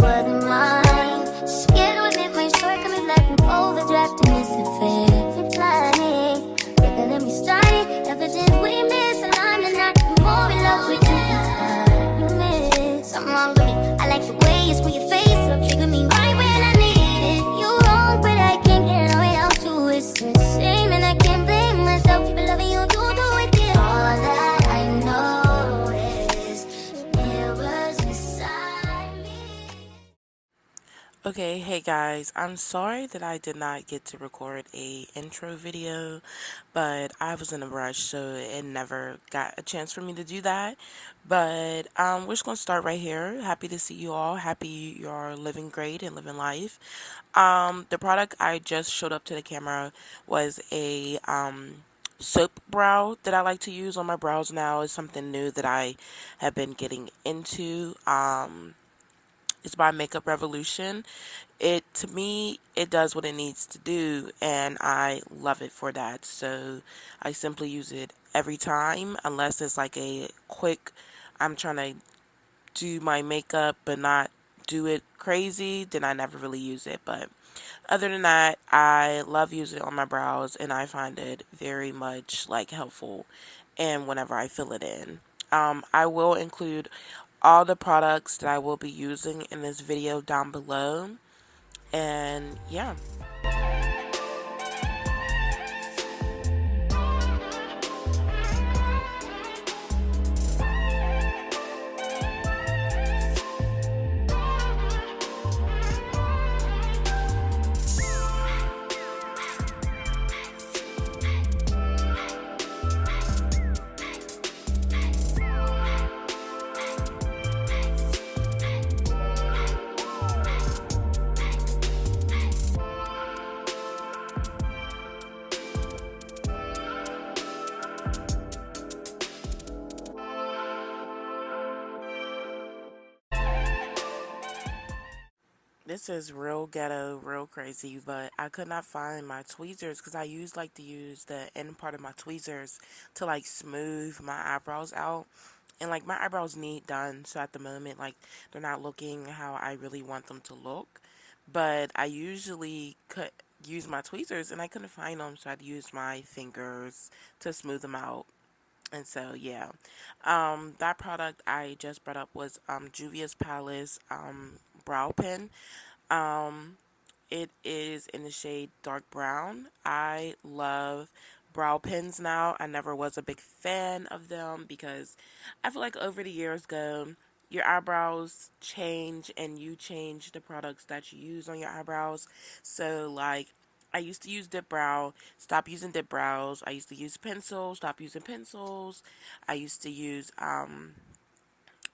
wasn't mine. Scared to admit my shortcomings left me overdraft and misfit. We're planning, better than we started. Evidence we misaligned and not more in love with you. You miss something wrong with me. I like the way you screw your face up, trigger me right when I need it. You wrong, but I can't get away without you. It's a shame and I can't blame myself. Keep loving you, do it. All that I know is it was inside me. Okay, hey guys, I'm sorry that I did not get to record a intro video, but I was in a rush, so it never got a chance for me to do that. But we're just gonna start right here. Happy to see you all. Happy you're living great and living life. The product I just showed up to the camera was a soap brow that I like to use on my brows now. It's something new that I have been getting into. It's by Makeup Revolution. To me, it does what it needs to do, and I love it for that. So I simply use it every time, unless it's like a quick, I'm trying to do my makeup but not do it crazy, then I never really use it. But other than that, I love using it on my brows, and I find it very much like helpful and whenever I fill it in. I will include all the products that I will be using in this video down below. And yeah. This is real ghetto, real crazy, but I could not find my tweezers because I like to use the end part of my tweezers to like smooth my eyebrows out. And like my eyebrows need done, so at the moment like they're not looking how I really want them to look. But I usually could use my tweezers and I couldn't find them, so I'd use my fingers to smooth them out. And so yeah, that product I just brought up was Juvia's Palace brow pen. Um, it is in the shade dark brown. I love brow pens now. I never was a big fan of them because I feel like over the years your eyebrows change and you change the products that you use on your eyebrows. So like I used to use dip brow, stop using dip brows. I used to use pencils, stop using pencils. I used to use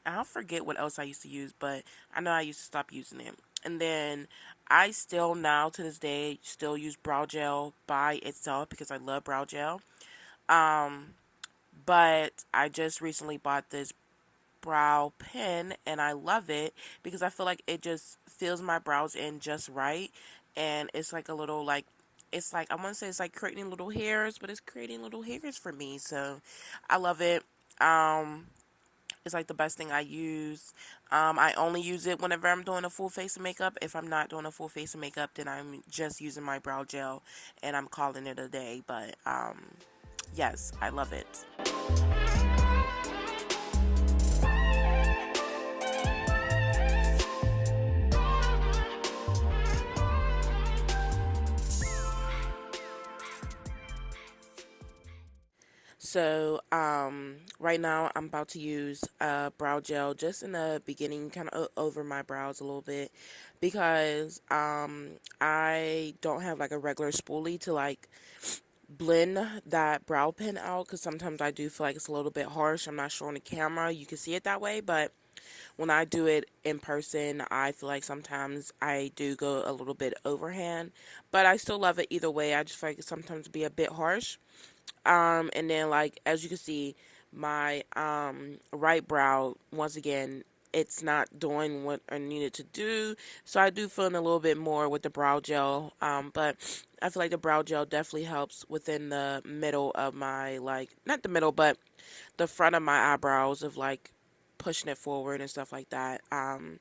I'll forget what else I used to use, but I know I used to stop using it. And then I still now to this day still use brow gel by itself because I love brow gel. Um, but I just recently bought this brow pen and I love it because I feel like it just fills my brows in just right, and it's like a little like it's like I want to say it's like creating little hairs, but it's creating little hairs for me. So I love it. It's like the best thing I use. I only use it whenever I'm doing a full face of makeup. If I'm not doing a full face of makeup, then I'm just using my brow gel and I'm calling it a day. But yes, I love it. So, right now I'm about to use brow gel just in the beginning, kind of over my brows a little bit, because I don't have like a regular spoolie to like blend that brow pen out, because sometimes I do feel like it's a little bit harsh. I'm not sure on the camera you can see it that way, but when I do it in person, I feel like sometimes I do go a little bit overhand, but I still love it either way. I just feel like it sometimes be a bit harsh. And then like as you can see, my right brow, once again, it's not doing what I needed to do. So I do feel in a little bit more with the brow gel. But I feel like the brow gel definitely helps within the middle of my, like, not the middle, but the front of my eyebrows of like pushing it forward and stuff like that. And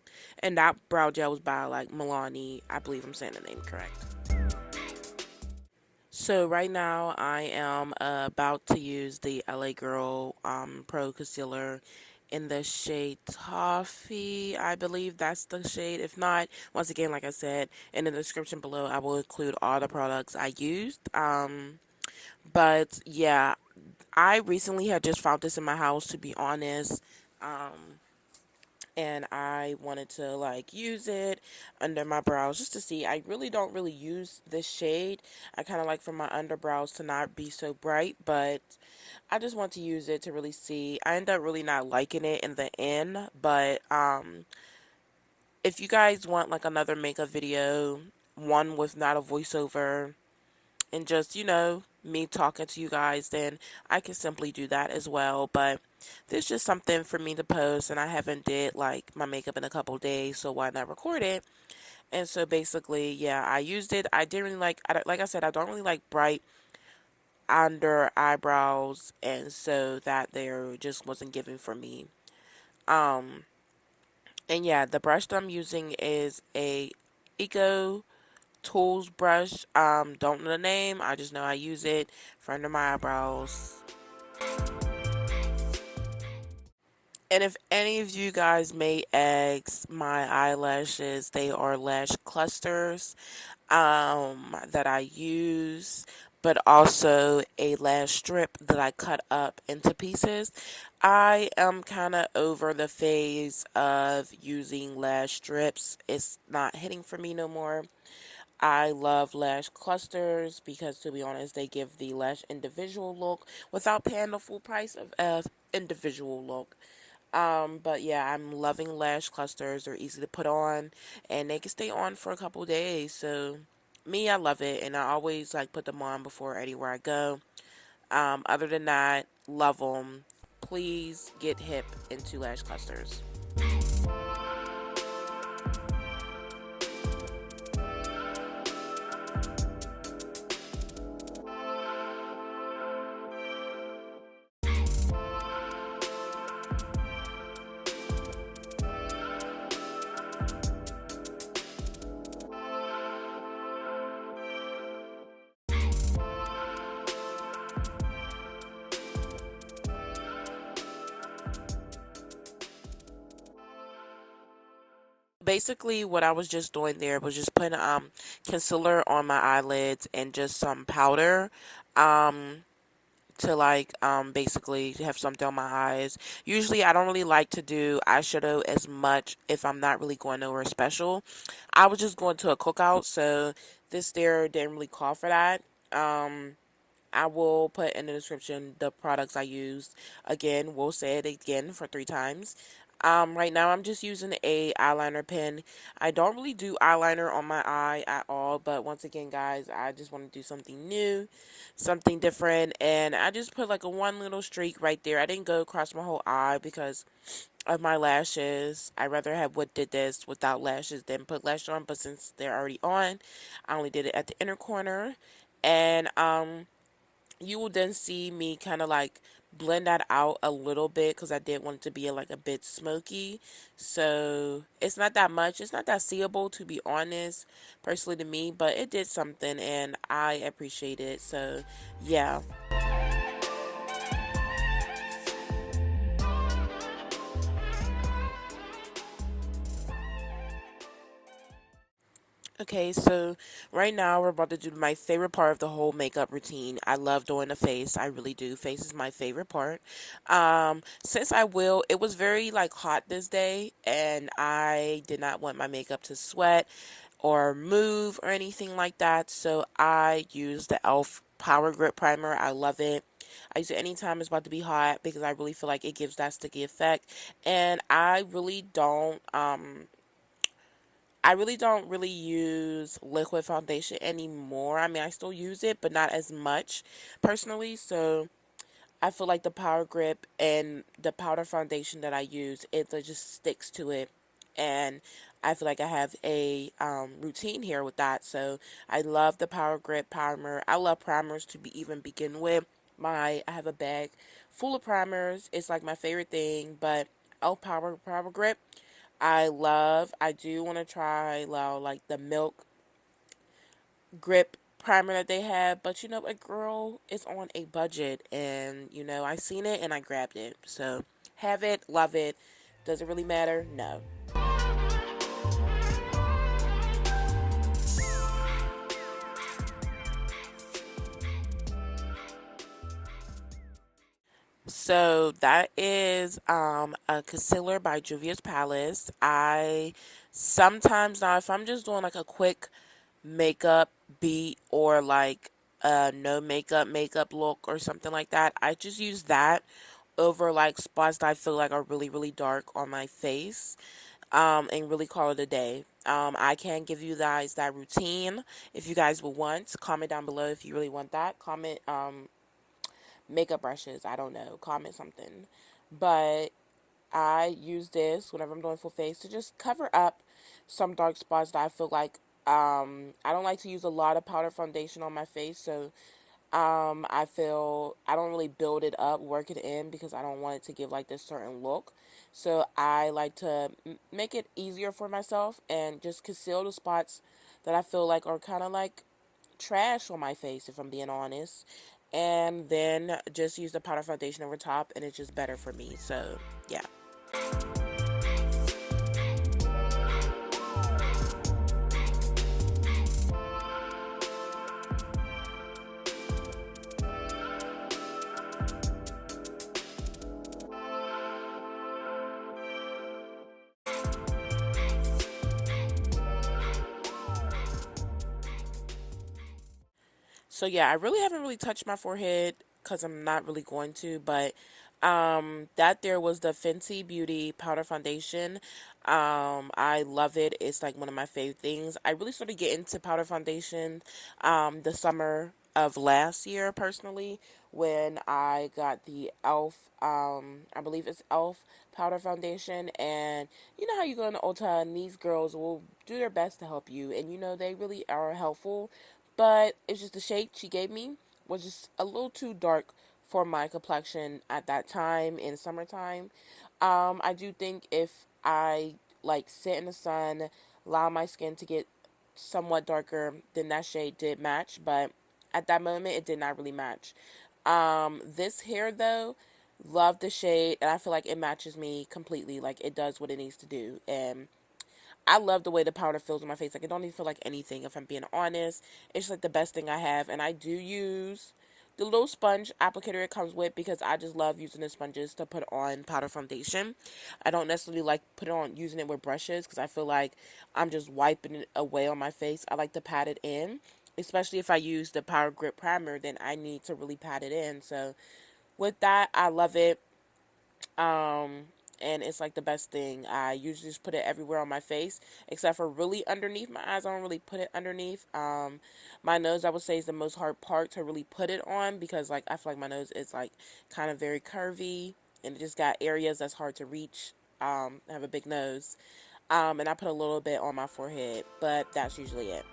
that brow gel was by like Milani. I believe I'm saying the name correct. So right now I am about to use the LA Girl Pro Concealer in the shade Toffee. I believe that's the shade. If not, once again, like I said, in the description below, I will include all the products I used. But yeah, I recently had just found this in my house, to be honest. And I wanted to like use it under my brows just to see. I really don't really use this shade. I kind of like for my underbrows to not be so bright, but I just want to use it to really see. I end up really not liking it in the end, but if you guys want like another makeup video, one with not a voiceover, and just, me talking to you guys, then I can simply do that as well. But there's just something for me to post, and I haven't did like my makeup in a couple days, so why not record it? And so basically, yeah, I used it. I didn't really like I said, I don't really like bright under eyebrows, and so that there just wasn't giving for me. Um, and yeah, the brush that I'm using is a Eco Tools brush. Don't know the name. I just know I use it for under my eyebrows. And if any of you guys may ask, my eyelashes, they are lash clusters that I use, but also a lash strip that I cut up into pieces. I am kind of over the phase of using lash strips. It's not hitting for me no more. I love lash clusters because, to be honest, they give the lash individual look without paying the full price of individual look. But yeah, I'm loving lash clusters. They're easy to put on, and they can stay on for a couple days. So, me, I love it, and I always like put them on before anywhere I go. Other than that, love them. Please get hip into lash clusters. Basically, what I was just doing there was just putting concealer on my eyelids and just some powder to like basically have something on my eyes. Usually I don't really like to do eyeshadow as much if I'm not really going nowhere special. I was just going to a cookout, so this there didn't really call for that. I will put in the description the products I used. Again, we'll say it again for 3 times. Right now I'm just using a eyeliner pen. I don't really do eyeliner on my eye at all, but once again, guys, I just want to do something new, something different, and I just put like a one little streak right there. I didn't go across my whole eye because of my lashes. I rather have what did this without lashes than put lashes on, but since they're already on, I only did it at the inner corner. And you will then see me kind of like blend that out a little bit because I did want it to be like a bit smoky. So it's not that much. It's not that seeable, to be honest, personally to me, but it did something and I appreciate it. So yeah. Okay, so right now we're about to do my favorite part of the whole makeup routine. I love doing the face. I really do. Face is my favorite part. Since it was very like hot this day, and I did not want my makeup to sweat or move or anything like that. So I used the e.l.f. Power Grip Primer. I love it. I use it anytime it's about to be hot because I really feel like it gives that sticky effect. And I really don't really use liquid foundation anymore. I mean, I still use it, but not as much personally. So I feel like the Power Grip and the powder foundation that I use, it just sticks to it. And I feel like I have a routine here with that. So I love the Power Grip primer. I love primers to even begin with. I have a bag full of primers. It's like my favorite thing, but Power Grip. I do want to try like the Milk Grip primer that they have, but you know, a girl is on a budget, and you know, I seen it and I grabbed it. So have it, love it. Does it really matter? No. So that is a concealer by Juvia's Palace. I sometimes, now if I'm just doing like a quick makeup beat or like a no makeup look or something like that, I just use that over like spots that I feel like are really dark on my face, and really call it a day. I can give you guys that routine if you guys will want. Comment down below if you really want that. Comment makeup brushes. I don't know. Comment something. But I use this whenever I'm doing full face to just cover up some dark spots that I feel like I don't like to use a lot of powder foundation on my face, so I feel I don't really build it up, work it in, because I don't want it to give like this certain look. So I like to make it easier for myself and just conceal the spots that I feel like are kind of like trash on my face, if I'm being honest. And then just use the powder foundation over top, and it's just better for me. So yeah. So yeah, I really haven't really touched my forehead because I'm not really going to, but that there was the Fenty Beauty powder foundation. I love it. It's like one of my favorite things. I really started getting into powder foundation the summer of last year personally, when I got the e.l.f. I believe it's e.l.f. powder foundation. And you know how you go in Ulta and these girls will do their best to help you, and you know they really are helpful, but it's just the shade she gave me was just a little too dark for my complexion at that time in summertime. I do think if I like sit in the sun, allow my skin to get somewhat darker, then that shade did match, but at that moment it did not really match. This hair though, love the shade, and I feel like it matches me completely. Like it does what it needs to do, and I love the way the powder feels on my face. Like, it don't even feel like anything, if I'm being honest. It's just like the best thing I have. And I do use the little sponge applicator it comes with, because I just love using the sponges to put on powder foundation. I don't necessarily like put it on using it with brushes, because I feel like I'm just wiping it away on my face. I like to pat it in. Especially if I use the Power Grip Primer, then I need to really pat it in. So with that, I love it. Um, and it's like the best thing. I usually just put it everywhere on my face, except for really underneath my eyes. I don't really put it underneath. My nose, I would say, is the most hard part to really put it on, because like I feel like my nose is like kind of very curvy, and it just got areas that's hard to reach. I have a big nose. And I put a little bit on my forehead, but that's usually it.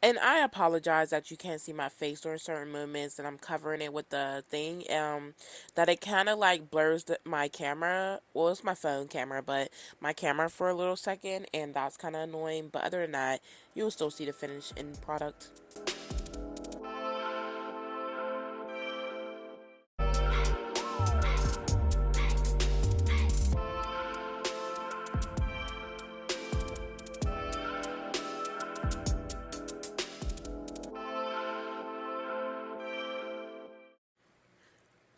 And I apologize that you can't see my face during certain moments, that I'm covering it with the thing. That it kind of like blurs my camera. Well, it's my phone camera, but my camera for a little second, and that's kind of annoying. But other than that, you'll still see the finished end product.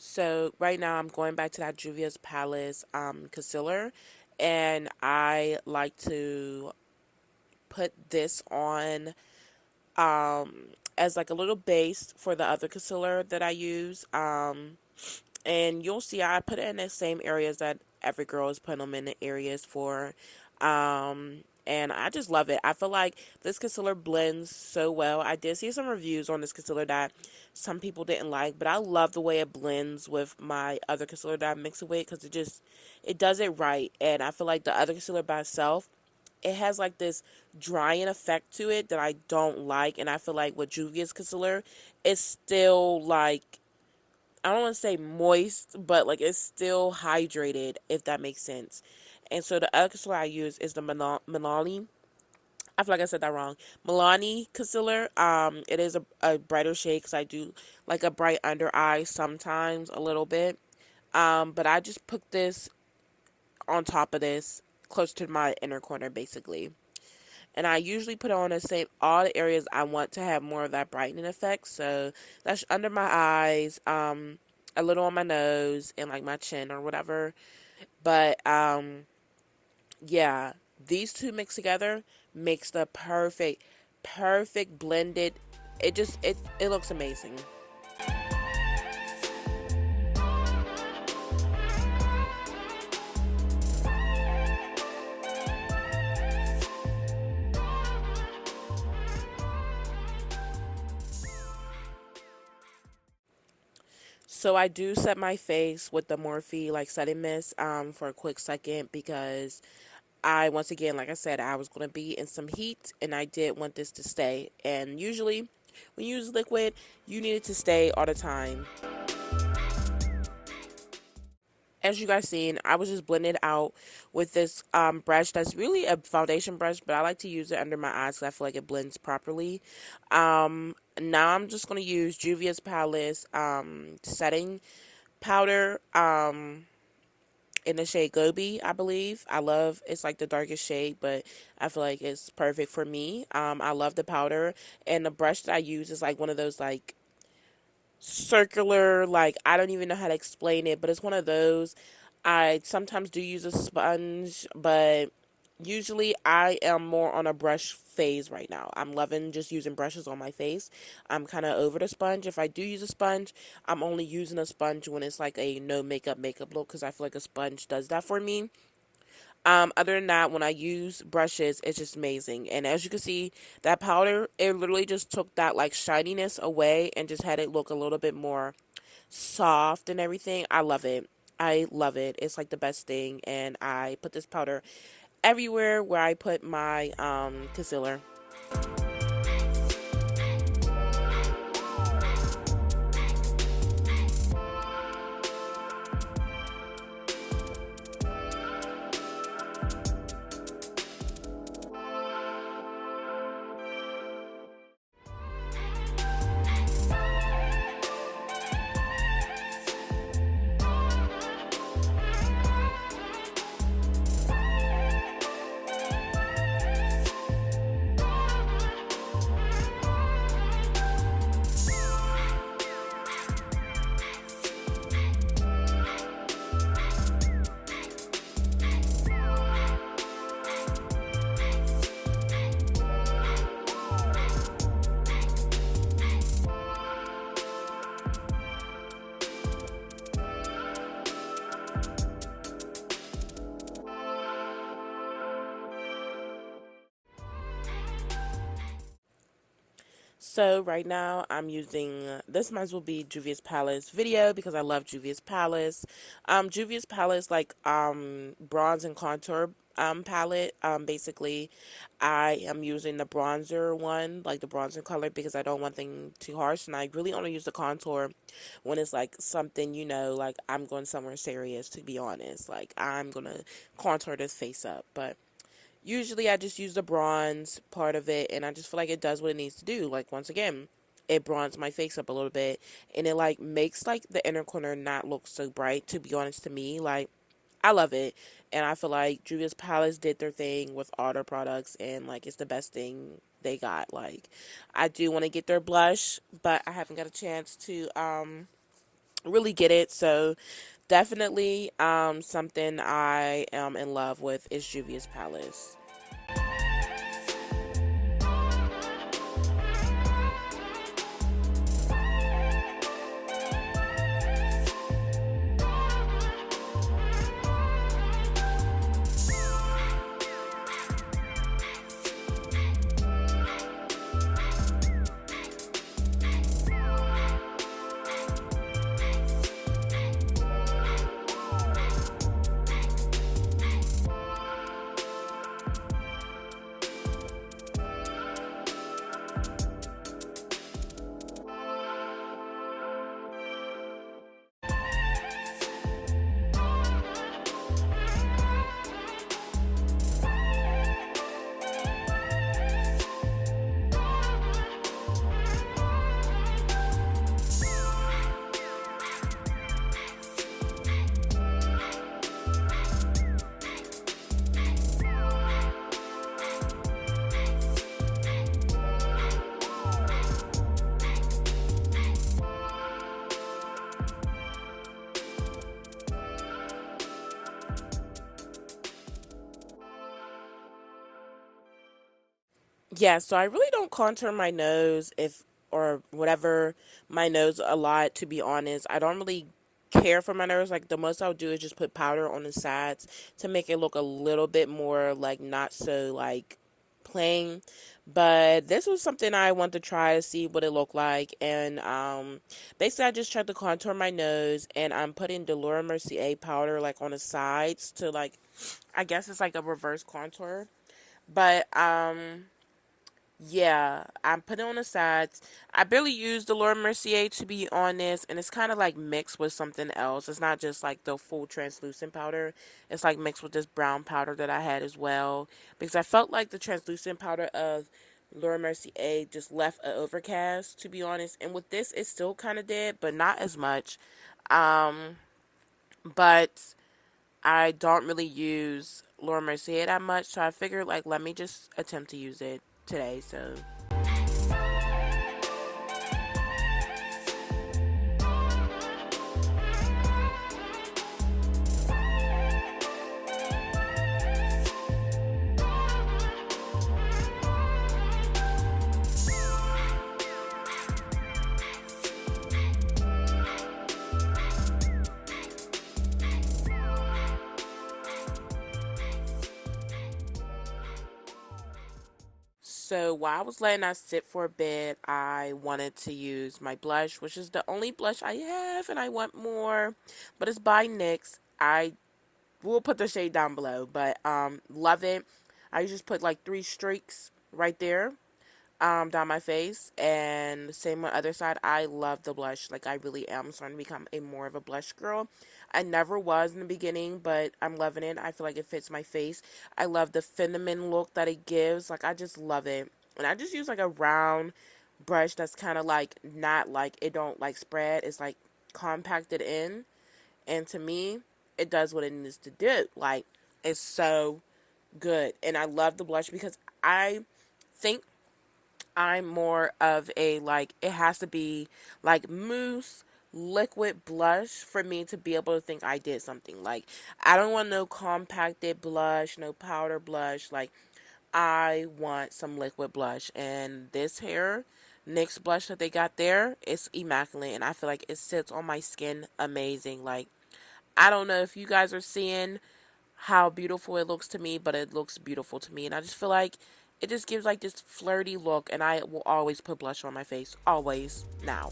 So right now I'm going back to that Juvia's Palace concealer, and I like to put this on as like a little base for the other concealer that I use. And you'll see I put it in the same areas that every girl is putting them in the areas for. And I just love it. I feel like this concealer blends so well. I did see some reviews on this concealer that some people didn't like, but I love the way it blends with my other concealer that I mix it with, because it does it right. And I feel like the other concealer by itself, it has like this drying effect to it that I don't like. And I feel like with Juvia's concealer, it's still like I don't want to say moist, but like it's still hydrated, if that makes sense. And so the other concealer I use is the Milani. I feel like I said that wrong. Milani Concealer. It is a brighter shade because I do like a bright under eye sometimes a little bit. But I just put this on top of this, close to my inner corner, basically. And I usually put it on the same all the areas I want to have more of that brightening effect. So that's under my eyes, a little on my nose and like my chin or whatever. But yeah, these two mixed together makes the perfect blended. It looks amazing. So I do set my face with the Morphe like setting mist for a quick second because once again, like I said, I was going to be in some heat and I did want this to stay. And usually when you use liquid, you need it to stay all the time. As you guys seen, I was just blending it out with this brush that's really a foundation brush, but I like to use it under my eyes because I feel like it blends properly. Now I'm just going to use Juvia's palette setting powder in the shade Gobi, I believe. It's like the darkest shade, but I feel like it's perfect for me. I love the powder, and the brush that I use is like one of those like circular, like I don't even know how to explain it, but it's one of those. I sometimes do use a sponge, but usually I am more on a brush phase right now. I'm loving just using brushes on my face. I'm kind of over the sponge. If I do use a sponge, I'm only using a sponge when it's like a no makeup look because I feel like a sponge does that for me. Other than that, when I use brushes, it's just amazing. And as you can see, that powder, it literally just took that like shininess away and just had it look a little bit more soft and everything. I love it. I love it. It's like the best thing. And I put this powder everywhere where I put my concealer. So right now I'm using, this might as well be Juvia's Palace video because I love Juvia's Palace. Juvia's Palace like bronze and contour palette. Basically I am using the bronzer one, like the bronzer color, because I don't want things too harsh, and I really only use the contour when it's like something, you know, like I'm going somewhere serious, to be honest. Like I'm gonna contour this face up, but usually I just use the bronze part of it, and I just feel like it does what it needs to do. Like, once again, it bronzes my face up a little bit, and it like makes like the inner corner not look so bright, to be honest. To me, like, I love it, and I feel like Juvia's Palace did their thing with all their products, and like it's the best thing they got. Like, I do want to get their blush, but I haven't got a chance to really get it. So definitely something I am in love with is Juvia's Palace. Yeah, so I really don't contour my nose if or whatever my nose a lot, to be honest. I don't really care for my nose. Like the most I'll do is just put powder on the sides to make it look a little bit more like not so like plain. But this was something I wanted to try to see what it looked like, and basically I just tried to contour my nose, and I'm putting the Laura Mercier powder like on the sides to like, I guess it's like a reverse contour. But yeah, I'm putting on the sides. I barely use the Laura Mercier, to be honest, and it's kind of like mixed with something else. It's not just like the full translucent powder. It's like mixed with this brown powder that I had as well, because I felt like the translucent powder of Laura Mercier just left an overcast, to be honest. And with this, it still kind of did, but not as much. Um, but I don't really use Laura Mercier that much, so I figured like let me just attempt to use it today. So while I was letting that sit for a bit, I wanted to use my blush, which is the only blush I have, and I want more, but it's by NYX. I will put the shade down below, but love it. I just put like 3 streaks right there, down my face, and same on the other side. I love the blush. Like I really am starting to become a more of a blush girl. I never was in the beginning, but I'm loving it. I feel like it fits my face. I love the feminine look that it gives. Like I just love it. And I just use like a round brush that's kind of like not like it don't like spread. It's like compacted in, and to me, it does what it needs to do. Like it's so good, and I love the blush because I think I'm more of a like it has to be like mousse liquid blush for me to be able to think I did something. Like I don't want no compacted blush, no powder blush. Like I want some liquid blush, and this hair NYX blush that they got there is immaculate, and I feel like it sits on my skin amazing. Like I don't know if you guys are seeing how beautiful it looks to me, but it looks beautiful to me. And I just feel like it just gives like this flirty look, and I will always put blush on my face. Always now.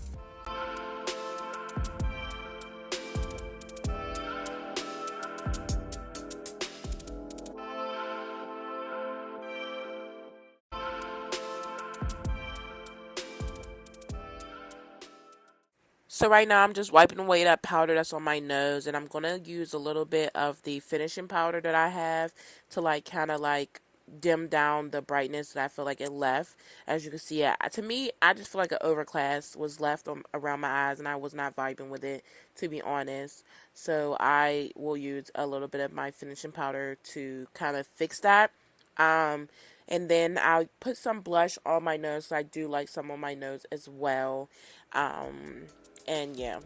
So right now I'm just wiping away that powder that's on my nose, and I'm going to use a little bit of the finishing powder that I have to like kind of like dim down the brightness that I feel like it left. As you can see, to me, I just feel like an overcast was left around my eyes, and I was not vibing with it, to be honest. So I will use a little bit of my finishing powder to kind of fix that. Um, and then I'll put some blush on my nose. So I do like some on my nose as well. And yeah.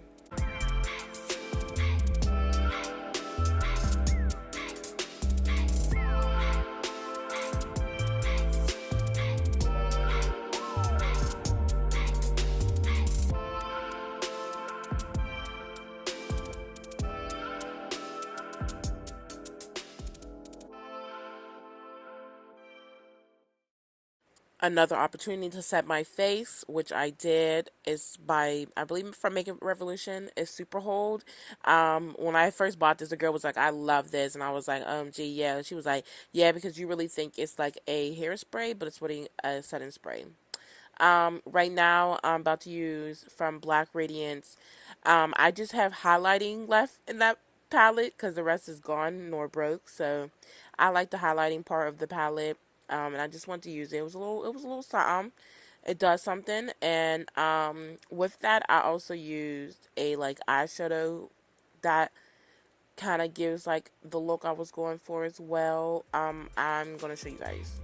Another opportunity to set my face, which I did, is by, I believe from Makeup Revolution, is Super Hold. When I first bought this, the girl was like, I love this. And I was like, gee, yeah. She was like, yeah, because you really think it's like a hairspray, but it's really a setting spray. Right now, I'm about to use from Black Radiance. I just have highlighting left in that palette because the rest is gone nor broke. So I like the highlighting part of the palette. And I just want to use it. It was a little something. It does something. And with that, I also used a like eyeshadow that kind of gives like the look I was going for as well. I'm gonna show you guys.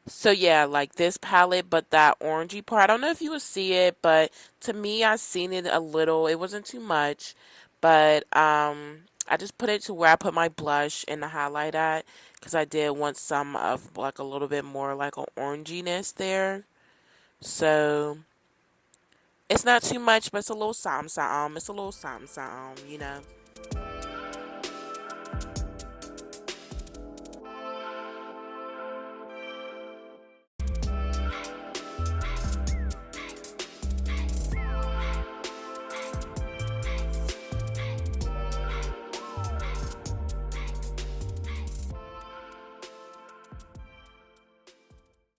So yeah, like this palette, but that orangey part, I don't know if you would see it, but to me, I seen it a little. It wasn't too much, but I just put it to where I put my blush and the highlight at, because I did want some of like a little bit more like an oranginess there. So it's not too much, but it's a little something, something. It's a little something, something, you know.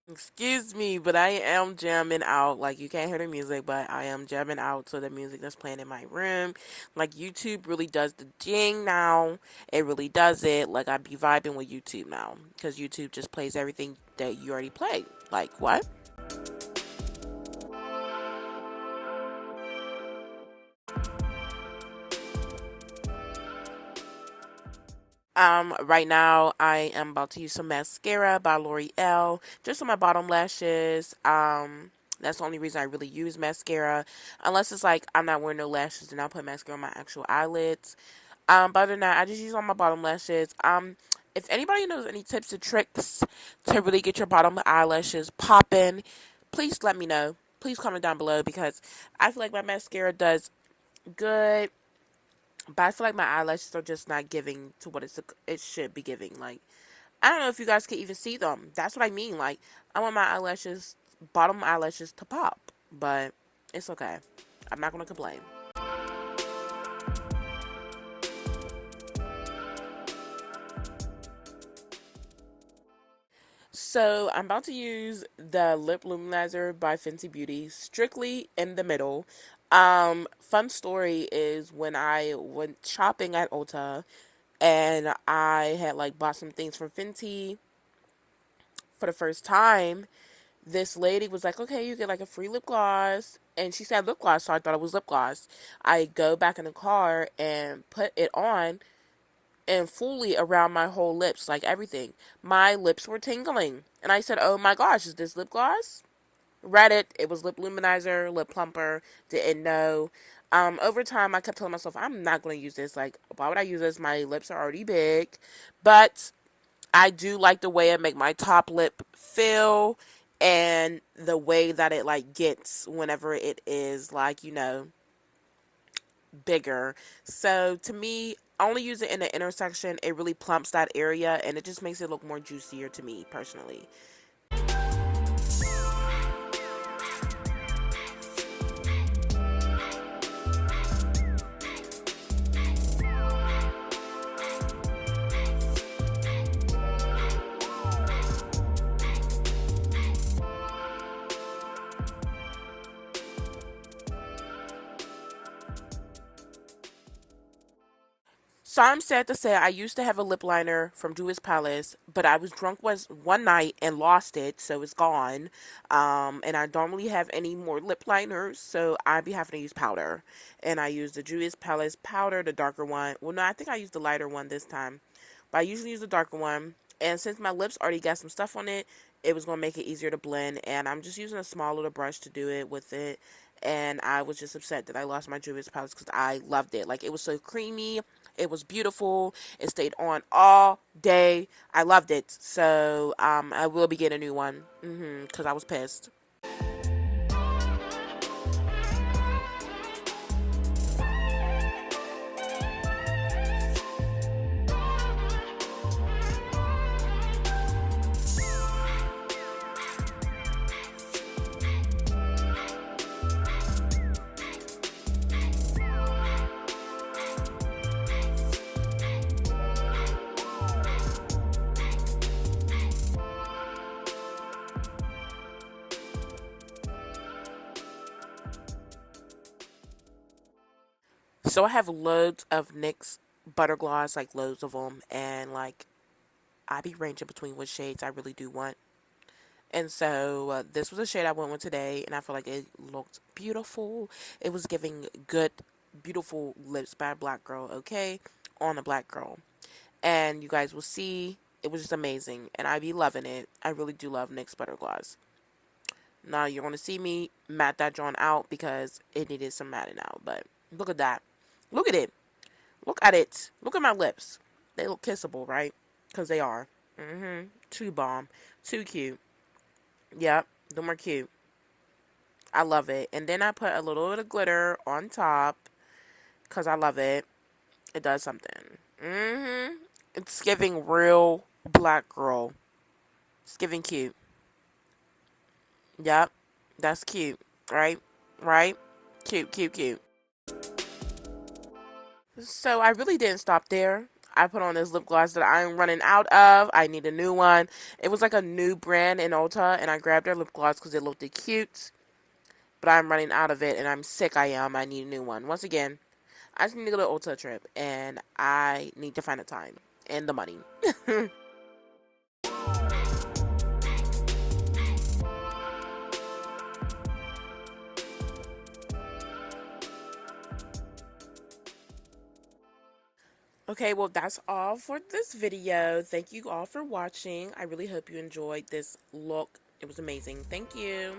Excuse me, but I am jamming out. Like, you can't hear the music, but I am jamming out to the music that's playing in my room. Like, YouTube really does the ding now. It really does it. Like, I be vibing with YouTube now. Because YouTube just plays everything that you already played. Like, what? Right now I am about to use some mascara by L'Oreal, just on my bottom lashes. That's the only reason I really use mascara, unless it's like I'm not wearing no lashes, and I'll put mascara on my actual eyelids. But other than that, I just use on my bottom lashes. If anybody knows any tips or tricks to really get your bottom eyelashes popping, please let me know. Please comment down below, because I feel like my mascara does good, but I feel like my eyelashes are just not giving to what it should be giving. Like, I don't know if you guys can even see them. That's what I mean. Like, I want my eyelashes, bottom eyelashes, to pop, but it's okay. I'm not gonna complain. So I'm about to use the lip luminizer by Fenty Beauty, strictly in the middle. Fun story is when I went shopping at Ulta, and I had like bought some things from Fenty for the first time. This lady was like, okay, you get like a free lip gloss. And she said lip gloss, so I thought it was lip gloss. I go back in the car and put it on, and fully around my whole lips, like everything. My lips were tingling. And I said, oh my gosh, is this lip gloss? Read it. It was lip luminizer, lip plumper. Didn't know. Over time, I kept telling myself, I'm not going to use this. Like, why would I use this? My lips are already big. But I do like the way it make my top lip feel, and the way that it like gets whenever it is like, bigger. So to me, I only use it in the intersection. It really plumps that area, and it just makes it look more juicier to me personally. So I'm sad to say I used to have a lip liner from Juvia's Palace, but I was drunk was one night and lost it, so it's gone. And I don't really have any more lip liners, so I'd be having to use powder. And I used the Juvia's Palace powder, the darker one. Well, no, I think I used the lighter one this time, but I usually use the darker one. And since my lips already got some stuff on it, it was gonna make it easier to blend. And I'm just using a small little brush to do it with it. And I was just upset that I lost my Juvia's Palace, because I loved it. Like, it was so creamy, it was beautiful. It stayed on all day. I loved it. So I will be getting a new one. Because I was pissed. So I have loads of NYX Butter Gloss, like loads of them. And like, I be ranging between what shades I really do want. And so this was a shade I went with today, and I feel like it looked beautiful. It was giving good, beautiful lips by a black girl, okay? On a black girl. And you guys will see it was just amazing, and I be loving it. I really do love NYX Butter Gloss. Now you're gonna see me matte that drawn out because it needed some matting out. But look at that. Look at it. Look at it. Look at my lips. They look kissable, right? Because they are. Too bomb. Too cute. Yep. Them are cute. I love it. And then I put a little bit of glitter on top because I love it. It does something. It's giving real black girl. It's giving cute. Yep. That's cute. Right? Right? Cute, cute, cute. So I really didn't stop there. I put on this lip gloss that I'm running out of. I need a new one. It was like a new brand in Ulta, and I grabbed their lip gloss because it looked cute. But I'm running out of it, and I'm sick. I am. I need a new one. Once again, I just need to go to Ulta trip, and I need to find the time and the money. Okay, well, that's all for this video. Thank you all for watching. I really hope you enjoyed this look. It was amazing. Thank you.